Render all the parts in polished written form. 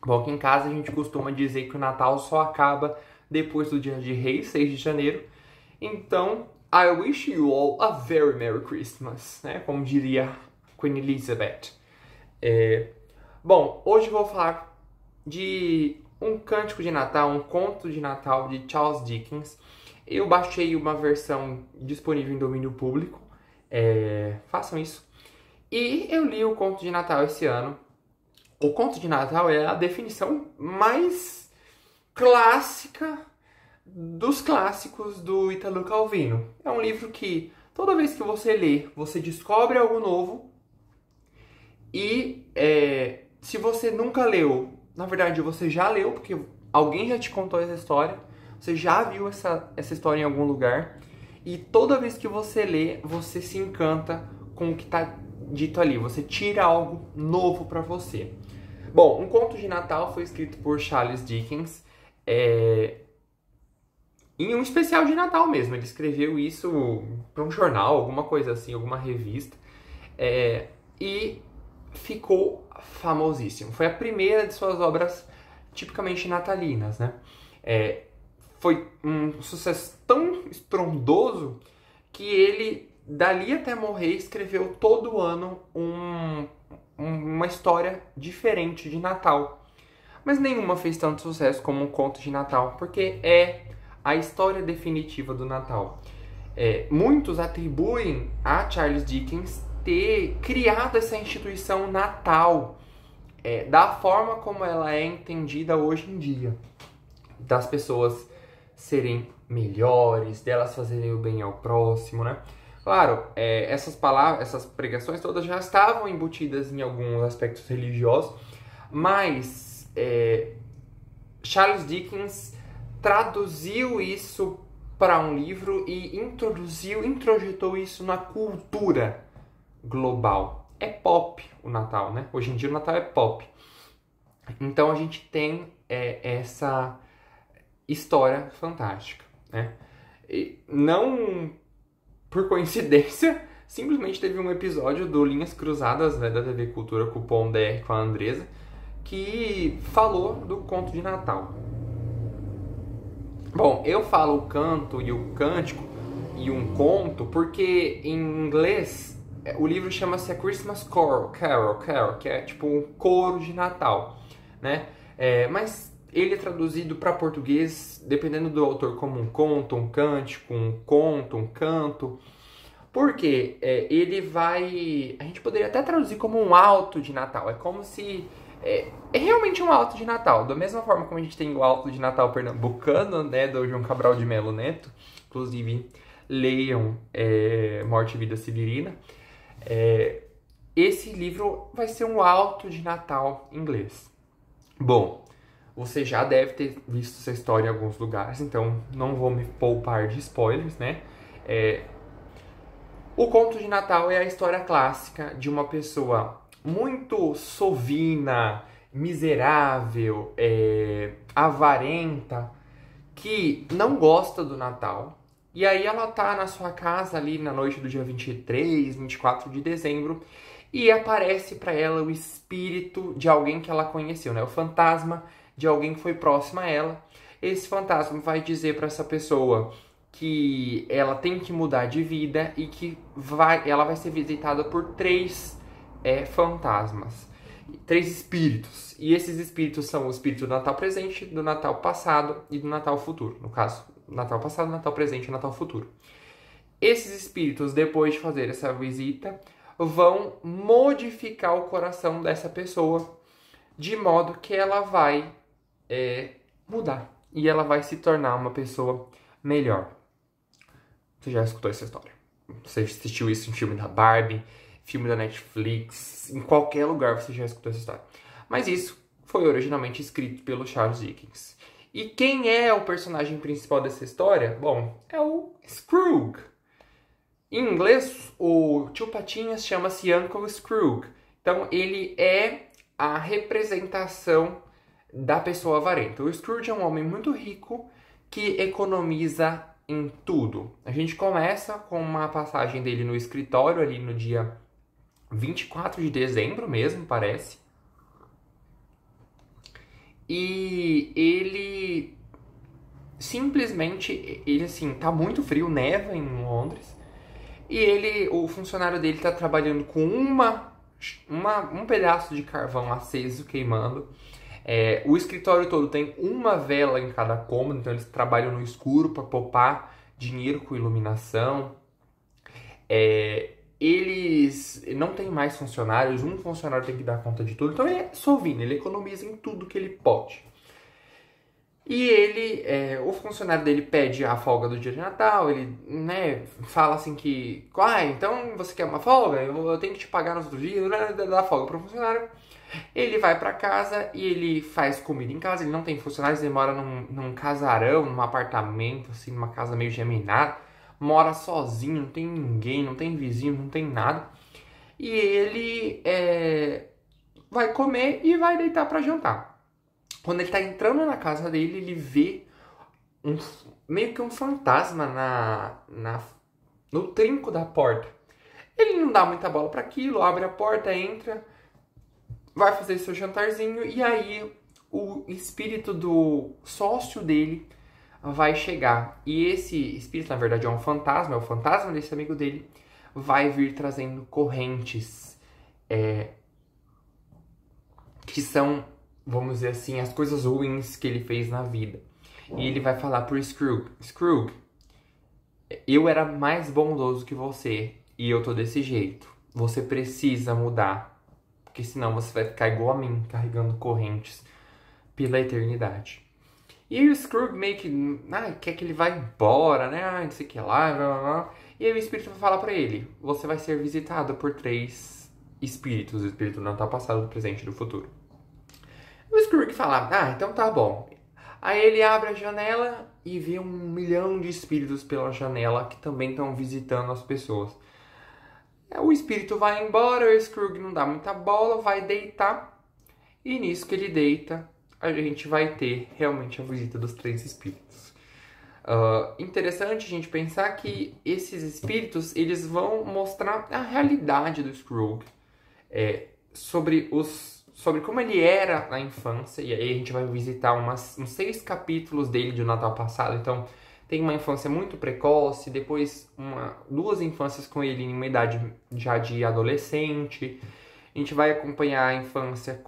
Bom, aqui em casa a gente costuma dizer que o Natal só acaba depois do Dia de Reis, 6 de janeiro. Então, I wish you all a very Merry Christmas, né? Como diria Queen Elizabeth. Bom, hoje eu vou falar de um cântico de Natal, um conto de Natal de Charles Dickens. Eu baixei uma versão disponível em domínio público. Façam isso. E eu li o conto de Natal esse ano. O conto de Natal é a definição mais clássica dos clássicos do Italo Calvino. É um livro que toda vez que você lê, você descobre algo novo. E se você nunca leu, na verdade você já leu, porque alguém já te contou essa história. Você já viu essa história em algum lugar. E toda vez que você lê, você se encanta com o que está dito ali. Você tira algo novo para você. Bom, um conto de Natal foi escrito por Charles Dickens em um especial de Natal mesmo. Ele escreveu isso para um jornal, alguma coisa assim, alguma revista. E ficou famosíssimo. Foi a primeira de suas obras tipicamente natalinas, né? Foi um sucesso tão estrondoso que ele, dali até morrer, escreveu todo ano uma história diferente de Natal. Mas nenhuma fez tanto sucesso como um conto de Natal, porque é a história definitiva do Natal. Muitos atribuem a Charles Dickens ter criado essa instituição Natal da forma como ela é entendida hoje em dia. Das pessoas serem melhores, delas fazerem o bem ao próximo, né? Claro, essas palavras, essas pregações todas já estavam embutidas em alguns aspectos religiosos, mas Charles Dickens traduziu isso para um livro e introjetou isso na cultura global. É pop o Natal, né? Hoje em dia o Natal é pop. Então a gente tem essa história fantástica, né? E não por coincidência, simplesmente teve um episódio do Linhas Cruzadas, né, da TV Cultura com o Pondé, com a Andresa, que falou do conto de Natal. Bom, eu falo o canto e o cântico e um conto porque em inglês o livro chama-se A Christmas Carol, que é tipo um coro de Natal, né? Mas ele é traduzido para português, dependendo do autor, como um conto, um cântico, um conto, um canto. Porque ele vai... A gente poderia até traduzir como um alto de Natal. É como se... É realmente um alto de Natal. Da mesma forma como a gente tem o alto de Natal pernambucano, né, do João Cabral de Melo Neto. Inclusive, leiam Morte e Vida Severina. Esse livro vai ser um alto de Natal inglês. Bom, você já deve ter visto essa história em alguns lugares, então não vou me poupar de spoilers, né? O conto de Natal é a história clássica de uma pessoa muito sovina, miserável, avarenta, que não gosta do Natal. E aí ela tá na sua casa ali na noite do dia 23, 24 de dezembro e aparece para ela o espírito de alguém que ela conheceu, né? O fantasma de alguém que foi próximo a ela. Esse fantasma vai dizer para essa pessoa que ela tem que mudar de vida e que ela vai ser visitada por três fantasmas, três espíritos. E esses espíritos são o espírito do Natal presente, do Natal passado e do Natal futuro. No caso, Natal passado, Natal presente e Natal futuro. Esses espíritos, depois de fazer essa visita, vão modificar o coração dessa pessoa de modo que ela vai mudar e ela vai se tornar uma pessoa melhor. Você já escutou essa história? Você assistiu isso em filme da Barbie, filme da Netflix, em qualquer lugar você já escutou essa história. Mas isso foi originalmente escrito pelo Charles Dickens. E quem é o personagem principal dessa história? Bom, é o Scrooge. Em inglês, o tio Patinhas chama-se Uncle Scrooge. Então, ele é a representação da pessoa avarenta. O Scrooge é um homem muito rico que economiza em tudo. A gente começa com uma passagem dele no escritório ali no dia 24 de dezembro mesmo, parece. E ele simplesmente, ele assim, tá muito frio, neva em Londres. E o funcionário dele tá trabalhando com um pedaço de carvão aceso queimando. O escritório todo tem uma vela em cada cômodo, então eles trabalham no escuro para poupar dinheiro com iluminação. Eles não têm mais funcionários, um funcionário tem que dar conta de tudo, então ele é sovino, ele economiza em tudo que ele pode. E o funcionário dele pede a folga do dia de Natal, ele, né, fala assim que, então você quer uma folga? Eu tenho que te pagar nos outros dias, dá folga pro funcionário. Ele vai pra casa e ele faz comida em casa, ele não tem funcionários, ele mora num casarão, num apartamento, assim, numa casa meio geminada, mora sozinho, não tem ninguém, não tem vizinho, não tem nada. E ele vai comer e vai deitar pra jantar. Quando ele tá entrando na casa dele, ele vê meio que um fantasma no trinco da porta. Ele não dá muita bola para aquilo, abre a porta, entra, vai fazer seu jantarzinho e aí o espírito do sócio dele vai chegar. E esse espírito, na verdade, é um fantasma, é o fantasma desse amigo dele, vai vir trazendo correntes que são, vamos dizer assim, as coisas ruins que ele fez na vida. E ele vai falar pro Scrooge: Scrooge, eu era mais bondoso que você e eu tô desse jeito. Você precisa mudar, porque senão você vai ficar igual a mim, carregando correntes pela eternidade. E aí o Scrooge meio que quer que ele vá embora, né? Não sei o que lá, blá, blá, blá. E aí o espírito vai falar pra ele: você vai ser visitado por 3 espíritos. O espírito do Natal passado, do presente e do futuro. O Scrooge fala: então tá bom. Aí ele abre a janela e vê 1 milhão de espíritos pela janela que também estão visitando as pessoas. O espírito vai embora, o Scrooge não dá muita bola, vai deitar. E nisso que ele deita, a gente vai ter realmente a visita dos 3 espíritos. Interessante a gente pensar que esses espíritos, eles vão mostrar a realidade do Scrooge. Sobre como ele era na infância, e aí a gente vai visitar uns 6 capítulos dele de Natal passado. Então, tem uma infância muito precoce, depois 2 infâncias com ele em uma idade já de adolescente. A gente vai acompanhar a infância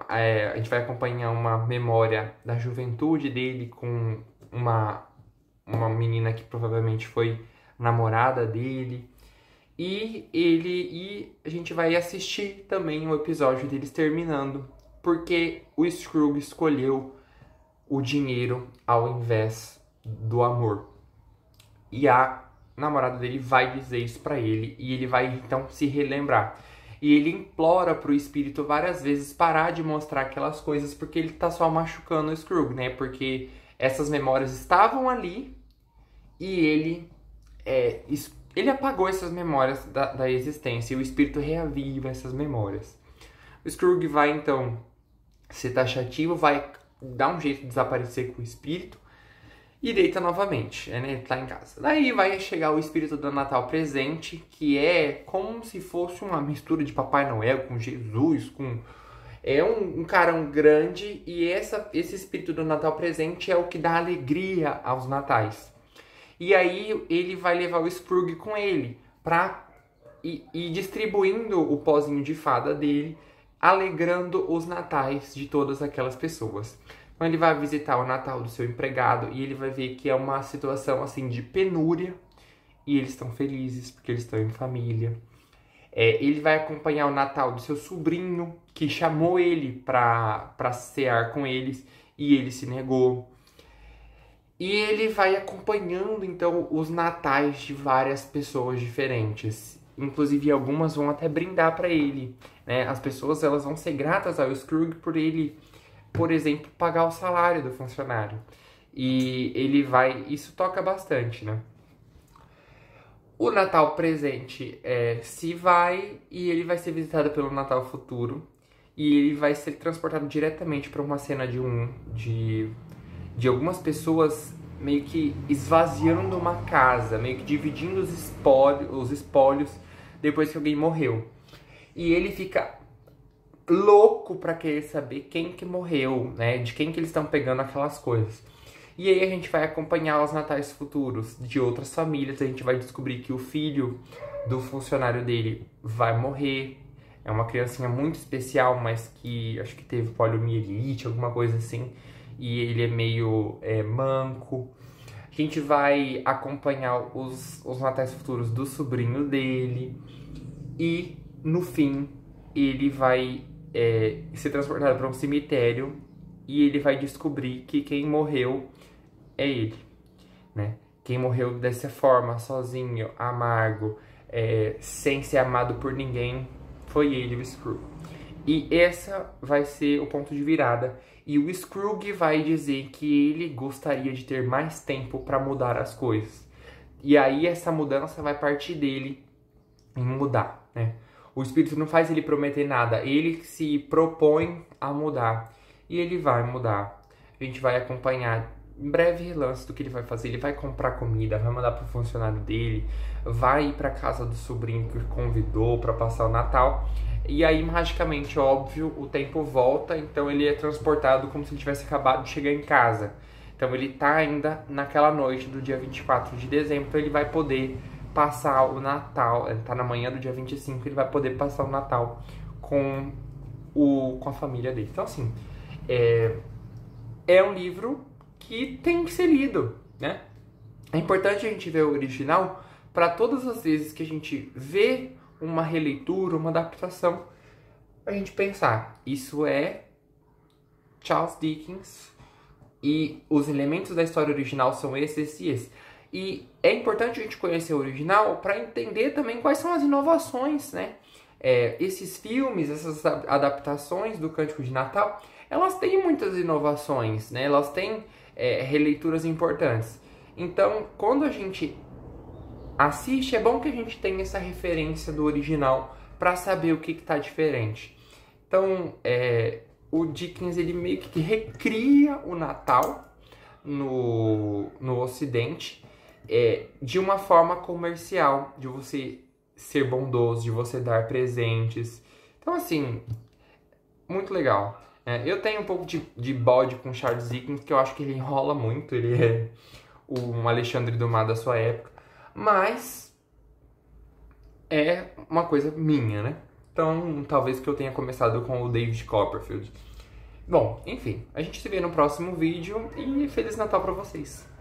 a gente vai acompanhar uma memória da juventude dele com uma menina que provavelmente foi namorada dele. E a gente vai assistir também o episódio deles terminando, porque o Scrooge escolheu o dinheiro ao invés do amor. E a namorada dele vai dizer isso pra ele, e ele vai então se relembrar. E ele implora pro espírito várias vezes parar de mostrar aquelas coisas, porque ele tá só machucando o Scrooge, né? Porque essas memórias estavam ali e ele apagou essas memórias da existência e o espírito reaviva essas memórias. O Scrooge vai, então, ser taxativo, vai dar um jeito de desaparecer com o espírito e deita novamente, né? Ele tá em casa. Daí vai chegar o espírito do Natal presente, que é como se fosse uma mistura de Papai Noel com Jesus, é um carão grande, e esse espírito do Natal presente é o que dá alegria aos natais. E aí ele vai levar o Scrooge com ele pra ir distribuindo o pozinho de fada dele, alegrando os natais de todas aquelas pessoas. Então ele vai visitar o Natal do seu empregado e ele vai ver que é uma situação assim de penúria e eles estão felizes porque eles estão em família. Ele vai acompanhar o Natal do seu sobrinho, que chamou ele pra cear com eles e ele se negou. E ele vai acompanhando, então, os natais de várias pessoas diferentes. Inclusive, algumas vão até brindar para ele, né? As pessoas, elas vão ser gratas ao Scrooge por ele, por exemplo, pagar o salário do funcionário. E isso toca bastante, né? O Natal presente se vai e ele vai ser visitado pelo Natal futuro. E ele vai ser transportado diretamente para uma cena de algumas pessoas meio que esvaziando uma casa, meio que dividindo os espólios depois que alguém morreu. E ele fica louco pra querer saber quem que morreu, né? De quem que eles estão pegando aquelas coisas. E aí a gente vai acompanhar os natais futuros de outras famílias, a gente vai descobrir que o filho do funcionário dele vai morrer. É uma criancinha muito especial, mas que acho que teve poliomielite, alguma coisa assim. E ele é meio manco. A gente vai acompanhar os natais futuros do sobrinho dele. E, no fim, ele vai ser transportado para um cemitério. E ele vai descobrir que quem morreu é ele, né? Quem morreu dessa forma, sozinho, amargo, sem ser amado por ninguém, foi ele, o Scrooge. E essa vai ser o ponto de virada. E o Scrooge vai dizer que ele gostaria de ter mais tempo para mudar as coisas. E aí essa mudança vai partir dele em mudar, né? O espírito não faz ele prometer nada, ele se propõe a mudar. E ele vai mudar. A gente vai acompanhar em breve relance do que ele vai fazer. Ele vai comprar comida, vai mandar pro funcionário dele, vai ir pra casa do sobrinho que convidou para passar o Natal. E aí, magicamente, óbvio, o tempo volta, então ele é transportado como se ele tivesse acabado de chegar em casa. Então ele tá ainda naquela noite do dia 24 de dezembro, então ele vai poder passar o Natal, ele tá na manhã do dia 25, ele vai poder passar o Natal com a família dele. Então, assim, é um livro que tem que ser lido, né? É importante a gente ver o original para todas as vezes que a gente vê uma releitura, uma adaptação, a gente pensar, isso é Charles Dickens e os elementos da história original são esses e esses. E é importante a gente conhecer o original para entender também quais são as inovações, né? Esses filmes, essas adaptações do Cântico de Natal, elas têm muitas inovações, né? Elas têm releituras importantes. Então, quando a gente assiste, é bom que a gente tenha essa referência do original para saber o que está diferente. Então, o Dickens, ele meio que recria o Natal no Ocidente de uma forma comercial, de você ser bondoso, de você dar presentes. Então, assim, muito legal. Eu tenho um pouco de bode com Charles Dickens, que eu acho que ele enrola muito, ele é um Alexandre Dumas da sua época, mas é uma coisa minha, né? Então, talvez que eu tenha começado com o David Copperfield. Bom, enfim, a gente se vê no próximo vídeo e Feliz Natal pra vocês!